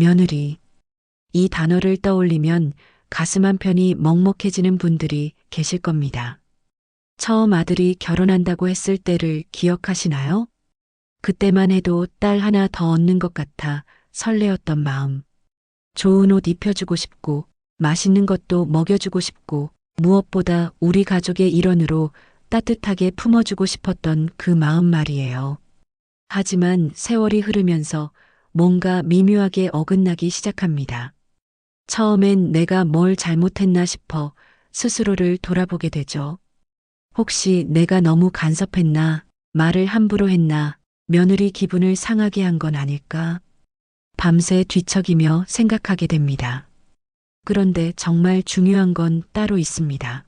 며느리. 이 단어를 떠올리면 가슴 한편이 먹먹해지는 분들이 계실 겁니다. 처음 아들이 결혼한다고 했을 때를 기억하시나요? 그때만 해도 딸 하나 더 얻는 것 같아 설레었던 마음. 좋은 옷 입혀주고 싶고, 맛있는 것도 먹여주고 싶고, 무엇보다 우리 가족의 일원으로 따뜻하게 품어주고 싶었던 그 마음 말이에요. 하지만 세월이 흐르면서 뭔가 미묘하게 어긋나기 시작합니다. 처음엔 내가 뭘 잘못했나 싶어 스스로를 돌아보게 되죠. 혹시 내가 너무 간섭했나, 말을 함부로 했나, 며느리 기분을 상하게 한 건 아닐까? 밤새 뒤척이며 생각하게 됩니다. 그런데 정말 중요한 건 따로 있습니다.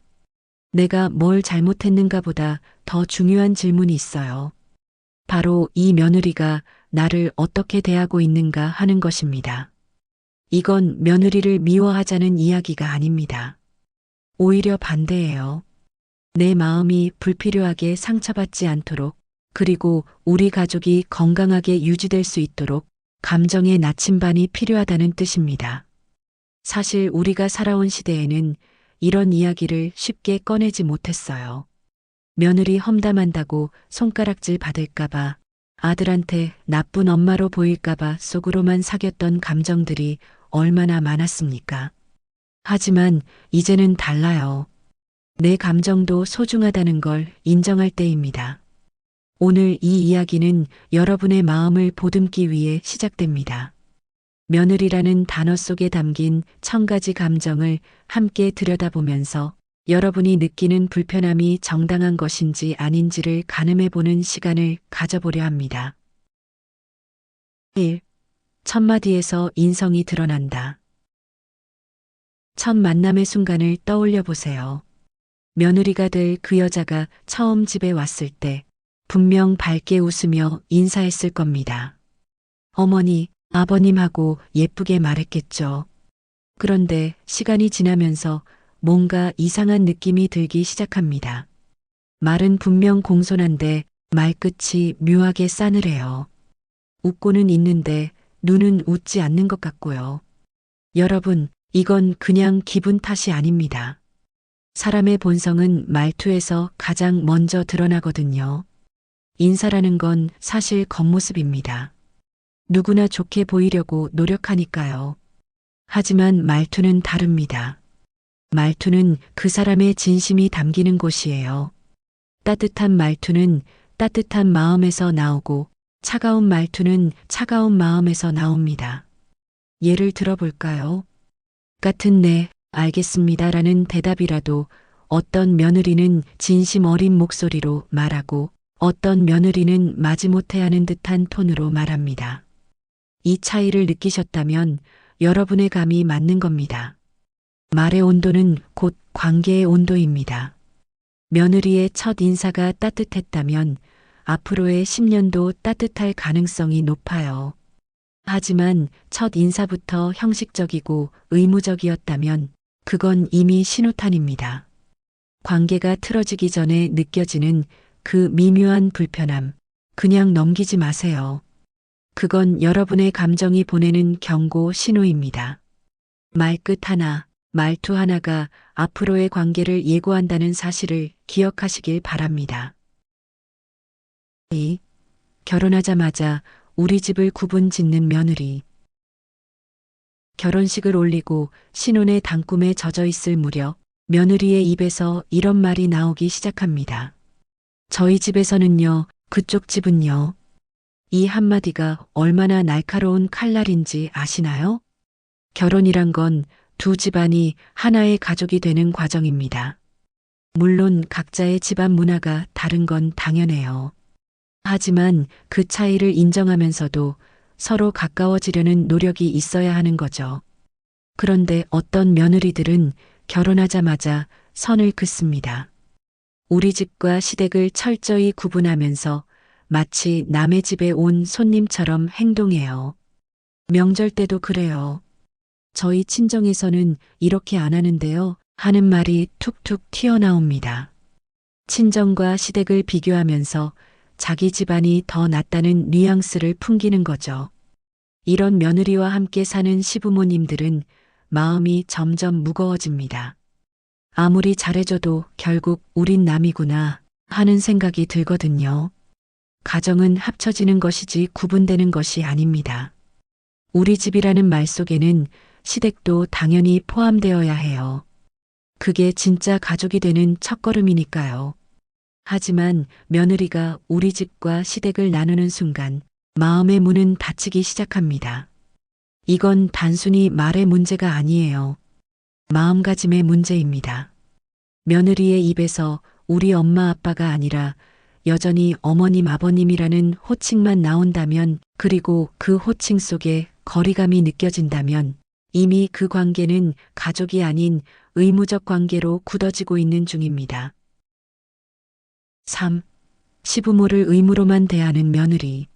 내가 뭘 잘못했는가 보다 더 중요한 질문이 있어요. 바로 이 며느리가 나를 어떻게 대하고 있는가 하는 것입니다. 이건 며느리를 미워하자는 이야기가 아닙니다. 오히려 반대예요. 내 마음이 불필요하게 상처받지 않도록, 그리고 우리 가족이 건강하게 유지될 수 있도록 감정의 나침반이 필요하다는 뜻입니다. 사실 우리가 살아온 시대에는 이런 이야기를 쉽게 꺼내지 못했어요. 며느리 험담한다고 손가락질 받을까봐, 아들한테 나쁜 엄마로 보일까봐 속으로만 사귀었던 감정들이 얼마나 많았습니까? 하지만 이제는 달라요. 내 감정도 소중하다는 걸 인정할 때입니다. 오늘 이 이야기는 여러분의 마음을 보듬기 위해 시작됩니다. 며느리라는 단어 속에 담긴 1000가지 감정을 함께 들여다보면서 여러분이 느끼는 불편함이 정당한 것인지 아닌지를 가늠해보는 시간을 가져보려 합니다. 1. 첫 마디에서 인성이 드러난다. 첫 만남의 순간을 떠올려 보세요. 며느리가 될 그 여자가 처음 집에 왔을 때 분명 밝게 웃으며 인사했을 겁니다. 어머니, 아버님하고 예쁘게 말했겠죠. 그런데 시간이 지나면서 뭔가 이상한 느낌이 들기 시작합니다. 말은 분명 공손한데 말끝이 묘하게 싸늘해요. 웃고는 있는데 눈은 웃지 않는 것 같고요. 여러분, 이건 그냥 기분 탓이 아닙니다. 사람의 본성은 말투에서 가장 먼저 드러나거든요. 인사라는 건 사실 겉모습입니다. 누구나 좋게 보이려고 노력하니까요. 하지만 말투는 다릅니다. 말투는 그 사람의 진심이 담기는 곳이에요. 따뜻한 말투는 따뜻한 마음에서 나오고 차가운 말투는 차가운 마음에서 나옵니다. 예를 들어볼까요? 같은 네, 알겠습니다라는 대답이라도 어떤 며느리는 진심 어린 목소리로 말하고 어떤 며느리는 마지못해 하는 듯한 톤으로 말합니다. 이 차이를 느끼셨다면 여러분의 감이 맞는 겁니다. 말의 온도는 곧 관계의 온도입니다. 며느리의 첫 인사가 따뜻했다면 앞으로의 10년도 따뜻할 가능성이 높아요. 하지만 첫 인사부터 형식적이고 의무적이었다면 그건 이미 신호탄입니다. 관계가 틀어지기 전에 느껴지는 그 미묘한 불편함, 그냥 넘기지 마세요. 그건 여러분의 감정이 보내는 경고 신호입니다. 말끝 하나, 말투 하나가 앞으로의 관계를 예고한다는 사실을 기억하시길 바랍니다. 2. 결혼하자마자 우리 집을 구분 짓는 며느리. 결혼식을 올리고 신혼의 단꿈에 젖어 있을 무렵 며느리의 입에서 이런 말이 나오기 시작합니다. 저희 집에서는요, 그쪽 집은요. 이 한마디가 얼마나 날카로운 칼날인지 아시나요? 결혼이란 건 두 집안이 하나의 가족이 되는 과정입니다. 물론 각자의 집안 문화가 다른 건 당연해요. 하지만 그 차이를 인정하면서도 서로 가까워지려는 노력이 있어야 하는 거죠. 그런데 어떤 며느리들은 결혼하자마자 선을 긋습니다. 우리 집과 시댁을 철저히 구분하면서 마치 남의 집에 온 손님처럼 행동해요. 명절 때도 그래요. 저희 친정에서는 이렇게 안 하는데요. 하는 말이 툭툭 튀어나옵니다. 친정과 시댁을 비교하면서 자기 집안이 더 낫다는 뉘앙스를 풍기는 거죠. 이런 며느리와 함께 사는 시부모님들은 마음이 점점 무거워집니다. 아무리 잘해줘도 결국 우린 남이구나 하는 생각이 들거든요. 가정은 합쳐지는 것이지 구분되는 것이 아닙니다. 우리 집이라는 말 속에는 시댁도 당연히 포함되어야 해요. 그게 진짜 가족이 되는 첫걸음이니까요. 하지만 며느리가 우리 집과 시댁을 나누는 순간 마음의 문은 닫히기 시작합니다. 이건 단순히 말의 문제가 아니에요. 마음가짐의 문제입니다. 며느리의 입에서 우리 엄마 아빠가 아니라 여전히 어머님 아버님이라는 호칭만 나온다면, 그리고 그 호칭 속에 거리감이 느껴진다면 이미 그 관계는 가족이 아닌 의무적 관계로 굳어지고 있는 중입니다. 3. 시부모를 의무로만 대하는 며느리.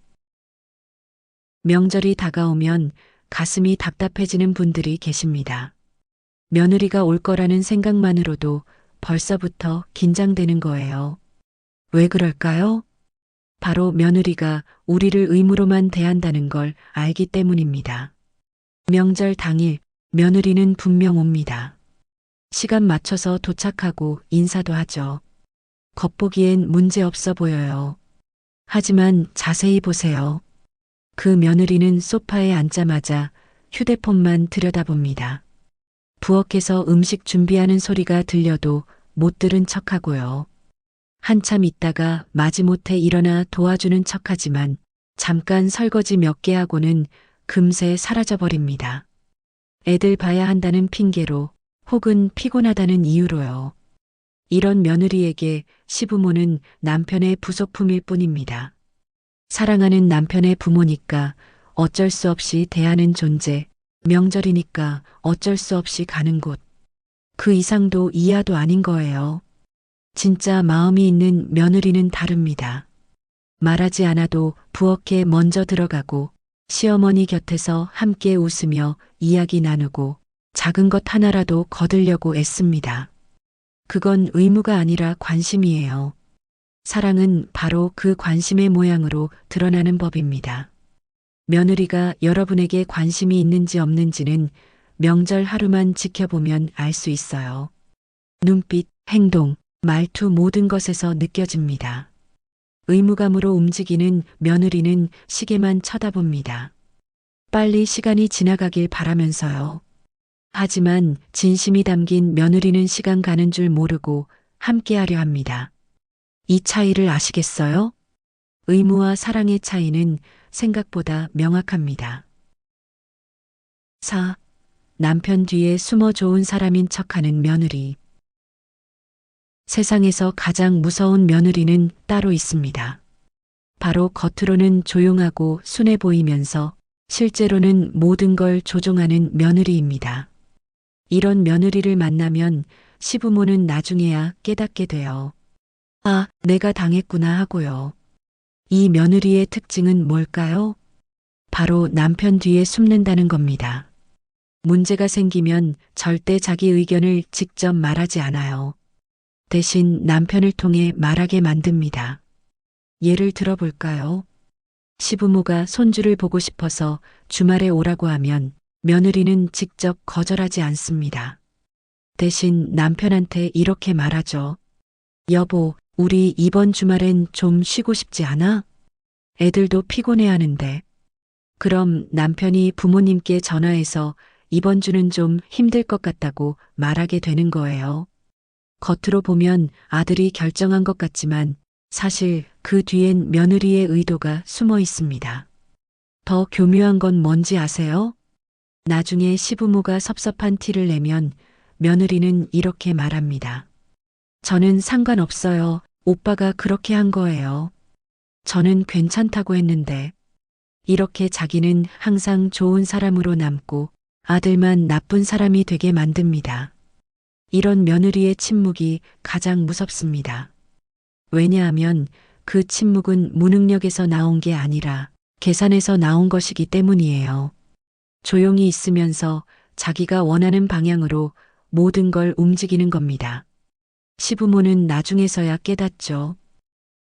명절이 다가오면 가슴이 답답해지는 분들이 계십니다. 며느리가 올 거라는 생각만으로도 벌써부터 긴장되는 거예요. 왜 그럴까요? 바로 며느리가 우리를 의무로만 대한다는 걸 알기 때문입니다. 명절 당일 며느리는 분명 옵니다. 시간 맞춰서 도착하고 인사도 하죠. 겉보기엔 문제 없어 보여요. 하지만 자세히 보세요. 그 며느리는 소파에 앉자마자 휴대폰만 들여다봅니다. 부엌에서 음식 준비하는 소리가 들려도 못 들은 척하고요. 한참 있다가 마지못해 일어나 도와주는 척하지만 잠깐 설거지 몇 개 하고는 금세 사라져버립니다. 애들 봐야 한다는 핑계로, 혹은 피곤하다는 이유로요. 이런 며느리에게 시부모는 남편의 부속품일 뿐입니다. 사랑하는 남편의 부모니까 어쩔 수 없이 대하는 존재, 명절이니까 어쩔 수 없이 가는 곳. 그 이상도 이하도 아닌 거예요. 진짜 마음이 있는 며느리는 다릅니다. 말하지 않아도 부엌에 먼저 들어가고 시어머니 곁에서 함께 웃으며 이야기 나누고 작은 것 하나라도 거두려고 애씁니다. 그건 의무가 아니라 관심이에요. 사랑은 바로 그 관심의 모양으로 드러나는 법입니다. 며느리가 여러분에게 관심이 있는지 없는지는 명절 하루만 지켜보면 알 수 있어요. 눈빛, 행동, 말투 모든 것에서 느껴집니다. 의무감으로 움직이는 며느리는 시계만 쳐다봅니다. 빨리 시간이 지나가길 바라면서요. 하지만 진심이 담긴 며느리는 시간 가는 줄 모르고 함께하려 합니다. 이 차이를 아시겠어요? 의무와 사랑의 차이는 생각보다 명확합니다. 4. 남편 뒤에 숨어 좋은 사람인 척하는 며느리. 세상에서 가장 무서운 며느리는 따로 있습니다. 바로 겉으로는 조용하고 순해 보이면서 실제로는 모든 걸 조종하는 며느리입니다. 이런 며느리를 만나면 시부모는 나중에야 깨닫게 돼요. 아, 내가 당했구나 하고요. 이 며느리의 특징은 뭘까요? 바로 남편 뒤에 숨는다는 겁니다. 문제가 생기면 절대 자기 의견을 직접 말하지 않아요. 대신 남편을 통해 말하게 만듭니다. 예를 들어볼까요? 시부모가 손주를 보고 싶어서 주말에 오라고 하면 며느리는 직접 거절하지 않습니다. 대신 남편한테 이렇게 말하죠. 여보, 우리 이번 주말엔 좀 쉬고 싶지 않아? 애들도 피곤해하는데. 그럼 남편이 부모님께 전화해서 이번 주는 좀 힘들 것 같다고 말하게 되는 거예요. 겉으로 보면 아들이 결정한 것 같지만 사실 그 뒤엔 며느리의 의도가 숨어 있습니다. 더 교묘한 건 뭔지 아세요? 나중에 시부모가 섭섭한 티를 내면 며느리는 이렇게 말합니다. 저는 상관없어요. 오빠가 그렇게 한 거예요. 저는 괜찮다고 했는데. 이렇게 자기는 항상 좋은 사람으로 남고 아들만 나쁜 사람이 되게 만듭니다. 이런 며느리의 침묵이 가장 무섭습니다. 왜냐하면 그 침묵은 무능력에서 나온 게 아니라 계산에서 나온 것이기 때문이에요. 조용히 있으면서 자기가 원하는 방향으로 모든 걸 움직이는 겁니다. 시부모는 나중에서야 깨닫죠.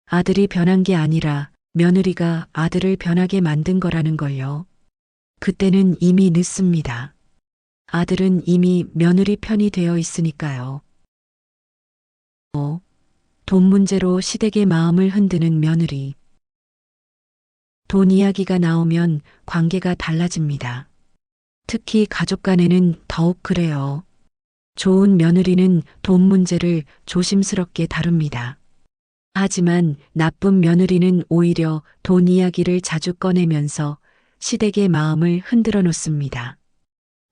아들이 변한 게 아니라 며느리가 아들을 변하게 만든 거라는 걸요. 그때는 이미 늦습니다. 아들은 이미 며느리 편이 되어 있으니까요. 돈 문제로 시댁의 마음을 흔드는 며느리. 돈 이야기가 나오면 관계가 달라집니다. 특히 가족 간에는 더욱 그래요. 좋은 며느리는 돈 문제를 조심스럽게 다룹니다. 하지만 나쁜 며느리는 오히려 돈 이야기를 자주 꺼내면서 시댁의 마음을 흔들어 놓습니다.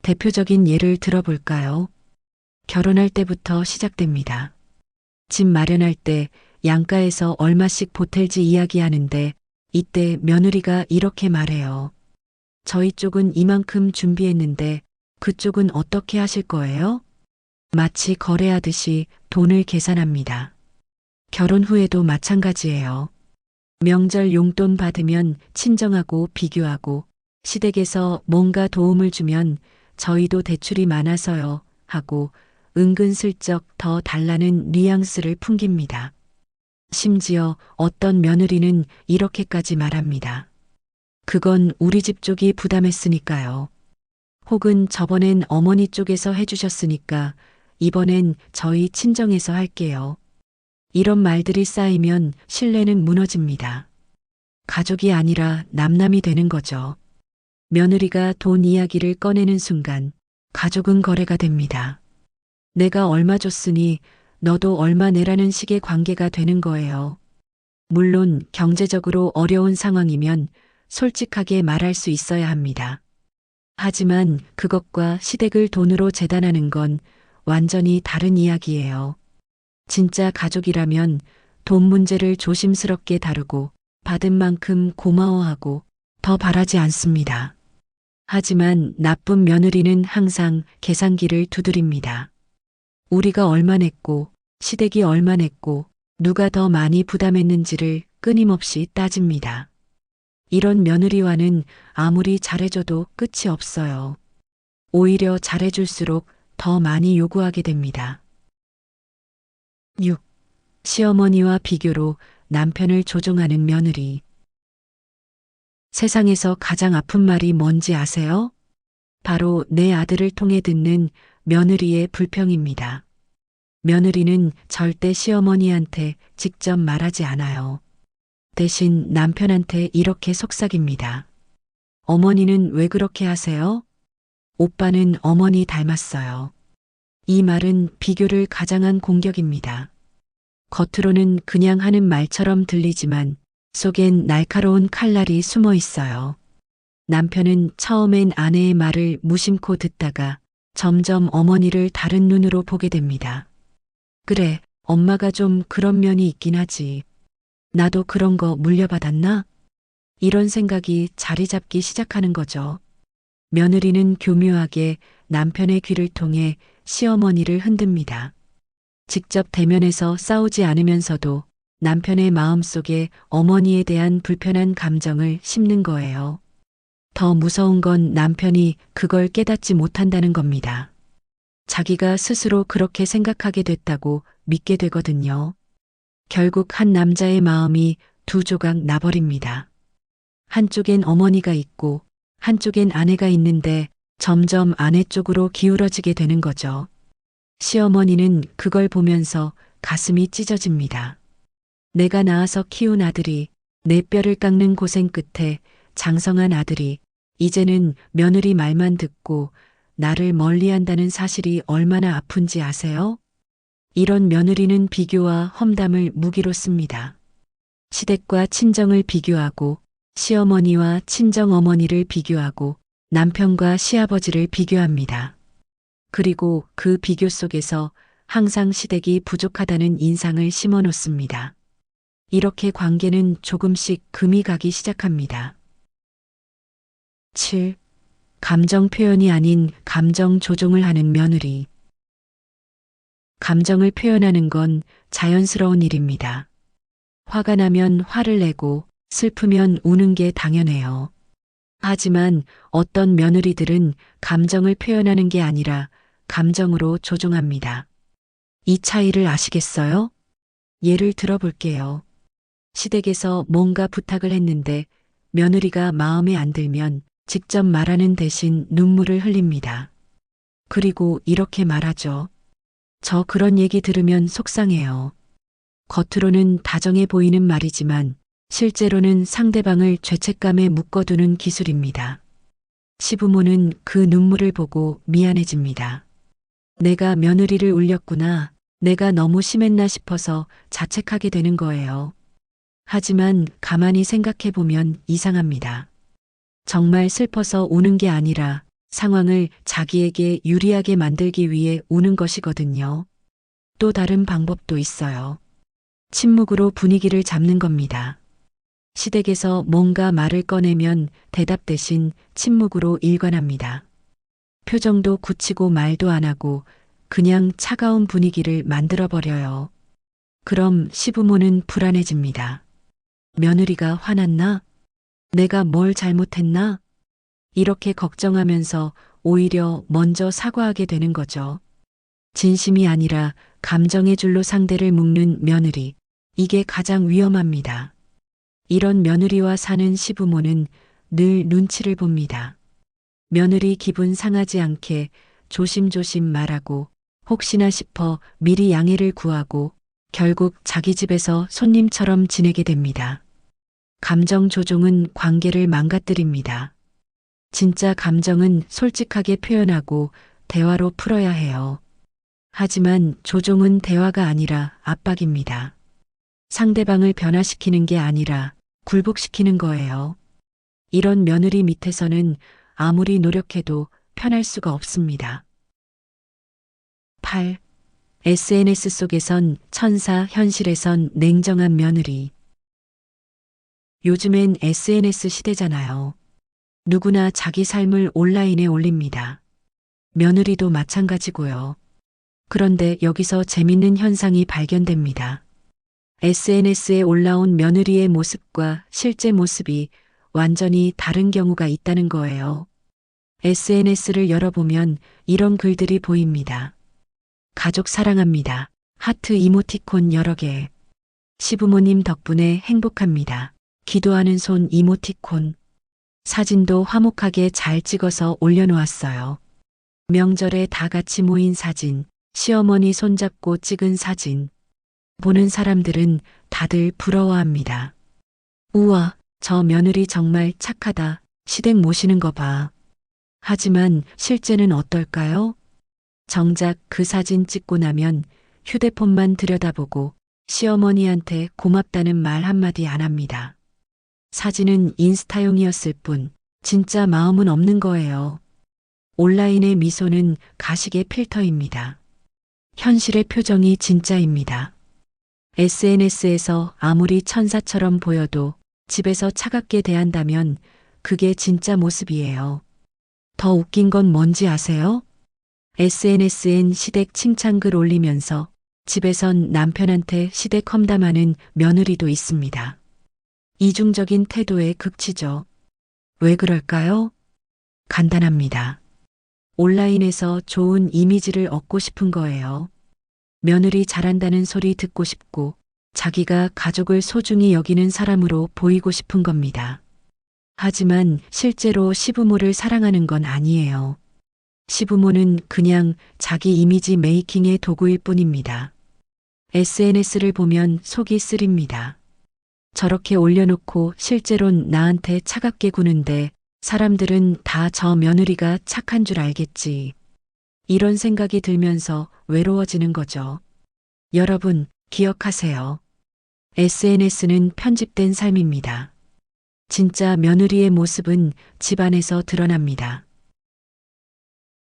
대표적인 예를 들어볼까요? 결혼할 때부터 시작됩니다. 집 마련할 때 양가에서 얼마씩 보탤지 이야기하는데 이때 며느리가 이렇게 말해요. 저희 쪽은 이만큼 준비했는데 그쪽은 어떻게 하실 거예요? 마치 거래하듯이 돈을 계산합니다. 결혼 후에도 마찬가지예요. 명절 용돈 받으면 친정하고 비교하고 시댁에서 뭔가 도움을 주면 저희도 대출이 많아서요 하고 은근슬쩍 더 달라는 뉘앙스를 풍깁니다. 심지어 어떤 며느리는 이렇게까지 말합니다. 그건 우리 집 쪽이 부담했으니까요. 혹은 저번엔 어머니 쪽에서 해주셨으니까 이번엔 저희 친정에서 할게요. 이런 말들이 쌓이면 신뢰는 무너집니다. 가족이 아니라 남남이 되는 거죠. 며느리가 돈 이야기를 꺼내는 순간 가족은 거래가 됩니다. 내가 얼마 줬으니 너도 얼마 내라는 식의 관계가 되는 거예요. 물론 경제적으로 어려운 상황이면 솔직하게 말할 수 있어야 합니다. 하지만 그것과 시댁을 돈으로 재단하는 건 완전히 다른 이야기예요. 진짜 가족이라면 돈 문제를 조심스럽게 다루고 받은 만큼 고마워하고 더 바라지 않습니다. 하지만 나쁜 며느리는 항상 계산기를 두드립니다. 우리가 얼마 냈고 시댁이 얼마 냈고 누가 더 많이 부담했는지를 끊임없이 따집니다. 이런 며느리와는 아무리 잘해줘도 끝이 없어요. 오히려 잘해줄수록 더 많이 요구하게 됩니다. 6. 시어머니와 비교로 남편을 조종하는 며느리. 세상에서 가장 아픈 말이 뭔지 아세요? 바로 내 아들을 통해 듣는 며느리의 불평입니다. 며느리는 절대 시어머니한테 직접 말하지 않아요. 대신 남편한테 이렇게 속삭입니다. 어머니는 왜 그렇게 하세요? 오빠는 어머니 닮았어요. 이 말은 비교를 가장한 공격입니다. 겉으로는 그냥 하는 말처럼 들리지만 속엔 날카로운 칼날이 숨어 있어요. 남편은 처음엔 아내의 말을 무심코 듣다가 점점 어머니를 다른 눈으로 보게 됩니다. 그래, 엄마가 좀 그런 면이 있긴 하지. 나도 그런 거 물려받았나? 이런 생각이 자리 잡기 시작하는 거죠. 며느리는 교묘하게 남편의 귀를 통해 시어머니를 흔듭니다. 직접 대면해서 싸우지 않으면서도 남편의 마음속에 어머니에 대한 불편한 감정을 심는 거예요. 더 무서운 건 남편이 그걸 깨닫지 못한다는 겁니다. 자기가 스스로 그렇게 생각하게 됐다고 믿게 되거든요. 결국 한 남자의 마음이 두 조각 나버립니다. 한쪽엔 어머니가 있고 한쪽엔 아내가 있는데 점점 아내 쪽으로 기울어지게 되는 거죠. 시어머니는 그걸 보면서 가슴이 찢어집니다. 내가 낳아서 키운 아들이 내 뼈를 깎는 고생 끝에 장성한 아들이 이제는 며느리 말만 듣고 나를 멀리한다는 사실이 얼마나 아픈지 아세요? 이런 며느리는 비교와 험담을 무기로 씁니다. 시댁과 친정을 비교하고 시어머니와 친정어머니를 비교하고 남편과 시아버지를 비교합니다. 그리고 그 비교 속에서 항상 시댁이 부족하다는 인상을 심어 놓습니다. 이렇게 관계는 조금씩 금이 가기 시작합니다. 7. 감정 표현이 아닌 감정 조종을 하는 며느리. 감정을 표현하는 건 자연스러운 일입니다. 화가 나면 화를 내고 슬프면 우는 게 당연해요. 하지만 어떤 며느리들은 감정을 표현하는 게 아니라 감정으로 조종합니다. 이 차이를 아시겠어요? 예를 들어볼게요. 시댁에서 뭔가 부탁을 했는데 며느리가 마음에 안 들면 직접 말하는 대신 눈물을 흘립니다. 그리고 이렇게 말하죠. 저 그런 얘기 들으면 속상해요. 겉으로는 다정해 보이는 말이지만 실제로는 상대방을 죄책감에 묶어두는 기술입니다. 시부모는 그 눈물을 보고 미안해집니다. 내가 며느리를 울렸구나. 내가 너무 심했나 싶어서 자책하게 되는 거예요. 하지만 가만히 생각해 보면 이상합니다. 정말 슬퍼서 우는 게 아니라 상황을 자기에게 유리하게 만들기 위해 우는 것이거든요. 또 다른 방법도 있어요. 침묵으로 분위기를 잡는 겁니다. 시댁에서 뭔가 말을 꺼내면 대답 대신 침묵으로 일관합니다. 표정도 굳히고 말도 안 하고 그냥 차가운 분위기를 만들어버려요. 그럼 시부모는 불안해집니다. 며느리가 화났나? 내가 뭘 잘못했나? 이렇게 걱정하면서 오히려 먼저 사과하게 되는 거죠. 진심이 아니라 감정의 줄로 상대를 묶는 며느리. 이게 가장 위험합니다. 이런 며느리와 사는 시부모는 늘 눈치를 봅니다. 며느리 기분 상하지 않게 조심조심 말하고 혹시나 싶어 미리 양해를 구하고 결국 자기 집에서 손님처럼 지내게 됩니다. 감정 조종은 관계를 망가뜨립니다. 진짜 감정은 솔직하게 표현하고 대화로 풀어야 해요. 하지만 조종은 대화가 아니라 압박입니다. 상대방을 변화시키는 게 아니라 굴복시키는 거예요. 이런 며느리 밑에서는 아무리 노력해도 편할 수가 없습니다. 8. SNS 속에선 천사, 현실에선 냉정한 며느리. 요즘엔 SNS 시대잖아요. 누구나 자기 삶을 온라인에 올립니다. 며느리도 마찬가지고요. 그런데 여기서 재밌는 현상이 발견됩니다. SNS에 올라온 며느리의 모습과 실제 모습이 완전히 다른 경우가 있다는 거예요. SNS를 열어보면 이런 글들이 보입니다. 가족 사랑합니다. 하트 이모티콘 여러 개. 시부모님 덕분에 행복합니다. 기도하는 손 이모티콘. 사진도 화목하게 잘 찍어서 올려놓았어요. 명절에 다 같이 모인 사진, 시어머니 손잡고 찍은 사진. 보는 사람들은 다들 부러워합니다. 우와, 저 며느리 정말 착하다. 시댁 모시는 거 봐. 하지만 실제는 어떨까요? 정작 그 사진 찍고 나면 휴대폰만 들여다보고 시어머니한테 고맙다는 말 한마디 안 합니다. 사진은 인스타용이었을 뿐 진짜 마음은 없는 거예요. 온라인의 미소는 가식의 필터입니다. 현실의 표정이 진짜입니다. SNS에서 아무리 천사처럼 보여도 집에서 차갑게 대한다면 그게 진짜 모습이에요. 더 웃긴 건 뭔지 아세요? SNS엔 시댁 칭찬글 올리면서 집에선 남편한테 시댁 험담하는 며느리도 있습니다. 이중적인 태도의 극치죠. 왜 그럴까요? 간단합니다. 온라인에서 좋은 이미지를 얻고 싶은 거예요. 며느리 잘한다는 소리 듣고 싶고 자기가 가족을 소중히 여기는 사람으로 보이고 싶은 겁니다. 하지만 실제로 시부모를 사랑하는 건 아니에요. 시부모는 그냥 자기 이미지 메이킹의 도구일 뿐입니다. SNS를 보면 속이 쓰립니다. 저렇게 올려놓고 실제론 나한테 차갑게 구는데 사람들은 다 저 며느리가 착한 줄 알겠지. 이런 생각이 들면서 외로워지는 거죠. 여러분, 기억하세요. SNS는 편집된 삶입니다. 진짜 며느리의 모습은 집안에서 드러납니다.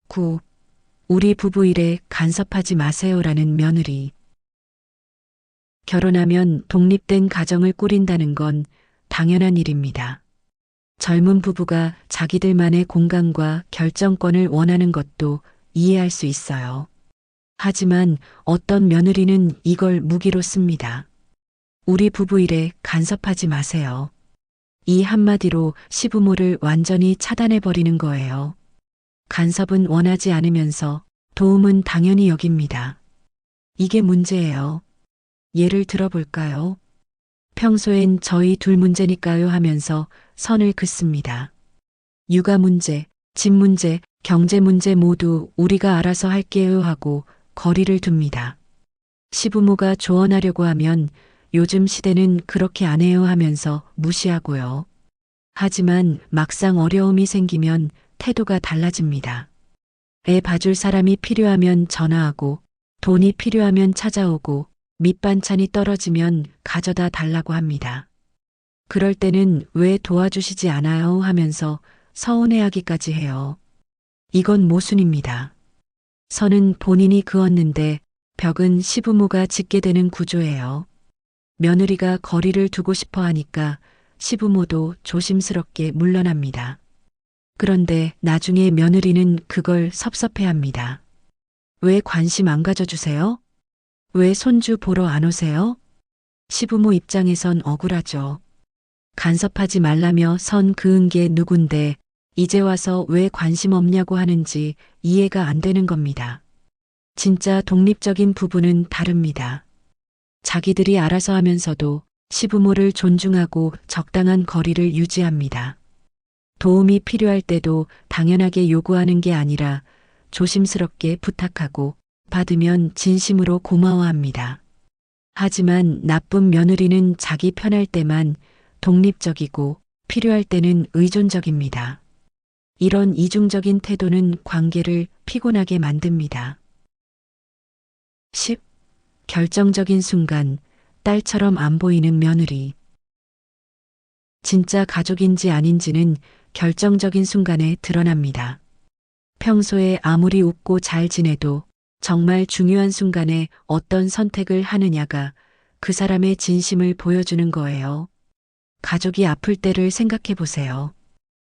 9. 우리 부부 일에 간섭하지 마세요라는 며느리. 결혼하면 독립된 가정을 꾸린다는 건 당연한 일입니다. 젊은 부부가 자기들만의 공간과 결정권을 원하는 것도 이해할 수 있어요. 하지만 어떤 며느리는 이걸 무기로 씁니다. 우리 부부 일에 간섭하지 마세요. 이 한마디로 시부모를 완전히 차단해버리는 거예요. 간섭은 원하지 않으면서 도움은 당연히 여깁니다. 이게 문제예요. 예를 들어볼까요? 평소엔 저희 둘 문제니까요 하면서 선을 긋습니다. 육아 문제, 집 문제, 경제 문제 모두 우리가 알아서 할게요 하고 거리를 둡니다. 시부모가 조언하려고 하면 요즘 시대는 그렇게 안 해요 하면서 무시하고요. 하지만 막상 어려움이 생기면 태도가 달라집니다. 애 봐줄 사람이 필요하면 전화하고 돈이 필요하면 찾아오고 밑반찬이 떨어지면 가져다 달라고 합니다. 그럴 때는 왜 도와주시지 않아요 하면서 서운해하기까지 해요. 이건 모순입니다. 선은 본인이 그었는데 벽은 시부모가 짓게 되는 구조예요. 며느리가 거리를 두고 싶어 하니까 시부모도 조심스럽게 물러납니다. 그런데 나중에 며느리는 그걸 섭섭해합니다. 왜 관심 안 가져주세요? 왜 손주 보러 안 오세요? 시부모 입장에선 억울하죠. 간섭하지 말라며 선 그은 게 누군데 이제 와서 왜 관심 없냐고 하는지 이해가 안 되는 겁니다. 진짜 독립적인 부부는 다릅니다. 자기들이 알아서 하면서도 시부모를 존중하고 적당한 거리를 유지합니다. 도움이 필요할 때도 당연하게 요구하는 게 아니라 조심스럽게 부탁하고 받으면 진심으로 고마워합니다. 하지만 나쁜 며느리는 자기 편할 때만 독립적이고 필요할 때는 의존적입니다. 이런 이중적인 태도는 관계를 피곤하게 만듭니다. 10. 결정적인 순간, 딸처럼 안 보이는 며느리. 진짜 가족인지 아닌지는 결정적인 순간에 드러납니다. 평소에 아무리 웃고 잘 지내도 정말 중요한 순간에 어떤 선택을 하느냐가 그 사람의 진심을 보여주는 거예요. 가족이 아플 때를 생각해 보세요.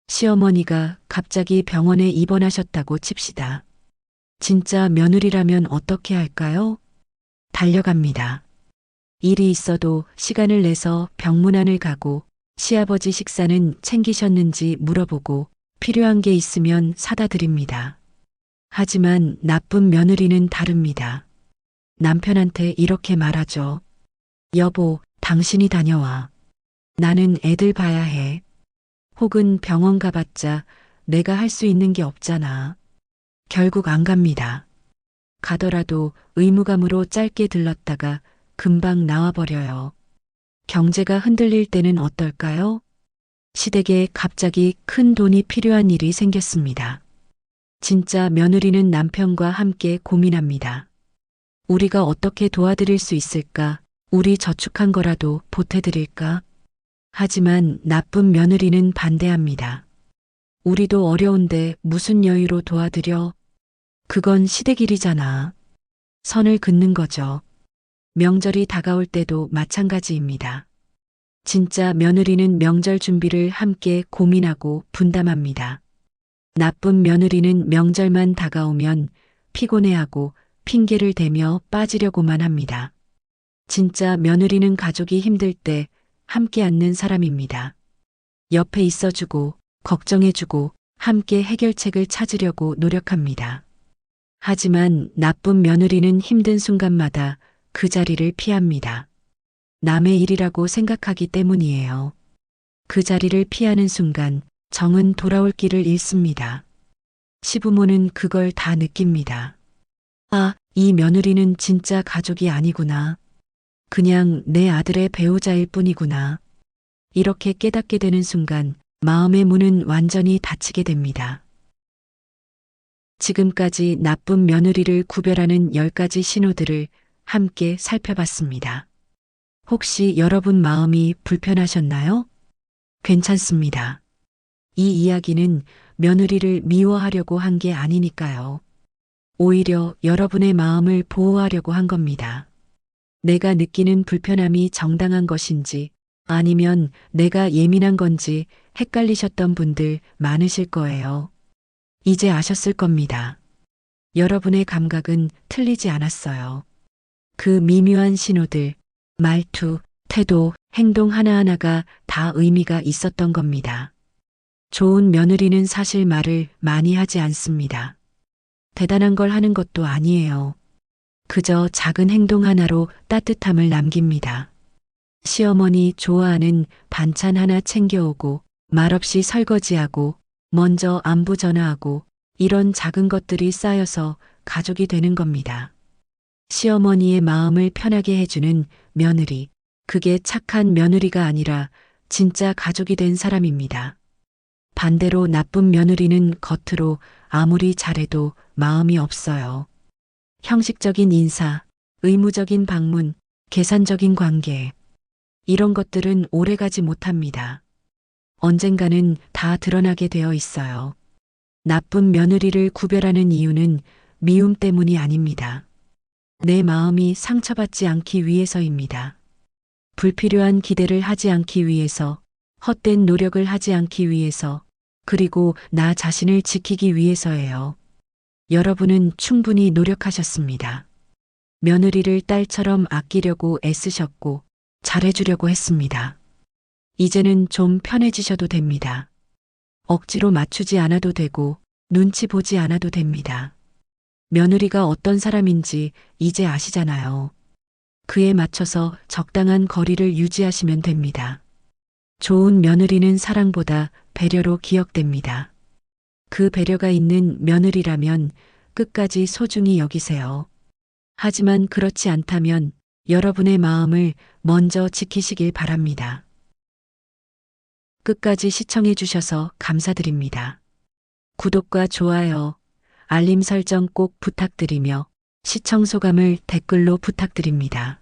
시어머니가 갑자기 병원에 입원하셨다고 칩시다. 진짜 며느리라면 어떻게 할까요? 달려갑니다. 일이 있어도 시간을 내서 병문안을 가고 시아버지 식사는 챙기셨는지 물어보고 필요한 게 있으면 사다 드립니다. 하지만 나쁜 며느리는 다릅니다. 남편한테 이렇게 말하죠. 여보, 당신이 다녀와. 나는 애들 봐야 해. 혹은 병원 가봤자 내가 할 수 있는 게 없잖아. 결국 안 갑니다. 가더라도 의무감으로 짧게 들렀다가 금방 나와버려요. 경제가 흔들릴 때는 어떨까요? 시댁에 갑자기 큰 돈이 필요한 일이 생겼습니다. 진짜 며느리는 남편과 함께 고민합니다. 우리가 어떻게 도와드릴 수 있을까? 우리 저축한 거라도 보태드릴까? 하지만 나쁜 며느리는 반대합니다. 우리도 어려운데 무슨 여유로 도와드려? 그건 시댁 일이잖아. 선을 긋는 거죠. 명절이 다가올 때도 마찬가지입니다. 진짜 며느리는 명절 준비를 함께 고민하고 분담합니다. 나쁜 며느리는 명절만 다가오면 피곤해하고 핑계를 대며 빠지려고만 합니다. 진짜 며느리는 가족이 힘들 때 함께 앉는 사람입니다. 옆에 있어주고 걱정해주고 함께 해결책을 찾으려고 노력합니다. 하지만 나쁜 며느리는 힘든 순간마다 그 자리를 피합니다. 남의 일이라고 생각하기 때문이에요. 그 자리를 피하는 순간 정은 돌아올 길을 잃습니다. 시부모는 그걸 다 느낍니다. 아, 이 며느리는 진짜 가족이 아니구나. 그냥 내 아들의 배우자일 뿐이구나. 이렇게 깨닫게 되는 순간 마음의 문은 완전히 닫히게 됩니다. 지금까지 나쁜 며느리를 구별하는 10가지 신호들을 함께 살펴봤습니다. 혹시 여러분 마음이 불편하셨나요? 괜찮습니다. 이 이야기는 며느리를 미워하려고 한 게 아니니까요. 오히려 여러분의 마음을 보호하려고 한 겁니다. 내가 느끼는 불편함이 정당한 것인지 아니면 내가 예민한 건지 헷갈리셨던 분들 많으실 거예요. 이제 아셨을 겁니다. 여러분의 감각은 틀리지 않았어요. 그 미묘한 신호들, 말투, 태도, 행동 하나하나가 다 의미가 있었던 겁니다. 좋은 며느리는 사실 말을 많이 하지 않습니다. 대단한 걸 하는 것도 아니에요. 그저 작은 행동 하나로 따뜻함을 남깁니다. 시어머니 좋아하는 반찬 하나 챙겨오고 말없이 설거지하고 먼저 안부 전화하고 이런 작은 것들이 쌓여서 가족이 되는 겁니다. 시어머니의 마음을 편하게 해주는 며느리. 그게 착한 며느리가 아니라 진짜 가족이 된 사람입니다. 반대로 나쁜 며느리는 겉으로 아무리 잘해도 마음이 없어요. 형식적인 인사, 의무적인 방문, 계산적인 관계. 이런 것들은 오래가지 못합니다. 언젠가는 다 드러나게 되어 있어요. 나쁜 며느리를 구별하는 이유는 미움 때문이 아닙니다. 내 마음이 상처받지 않기 위해서입니다. 불필요한 기대를 하지 않기 위해서, 헛된 노력을 하지 않기 위해서, 그리고 나 자신을 지키기 위해서예요. 여러분은 충분히 노력하셨습니다. 며느리를 딸처럼 아끼려고 애쓰셨고, 잘해주려고 했습니다. 이제는 좀 편해지셔도 됩니다. 억지로 맞추지 않아도 되고, 눈치 보지 않아도 됩니다. 며느리가 어떤 사람인지 이제 아시잖아요. 그에 맞춰서 적당한 거리를 유지하시면 됩니다. 좋은 며느리는 사랑보다 배려로 기억됩니다. 그 배려가 있는 며느리라면 끝까지 소중히 여기세요. 하지만 그렇지 않다면 여러분의 마음을 먼저 지키시길 바랍니다. 끝까지 시청해 주셔서 감사드립니다. 구독과 좋아요, 알림 설정 꼭 부탁드리며 시청 소감을 댓글로 부탁드립니다.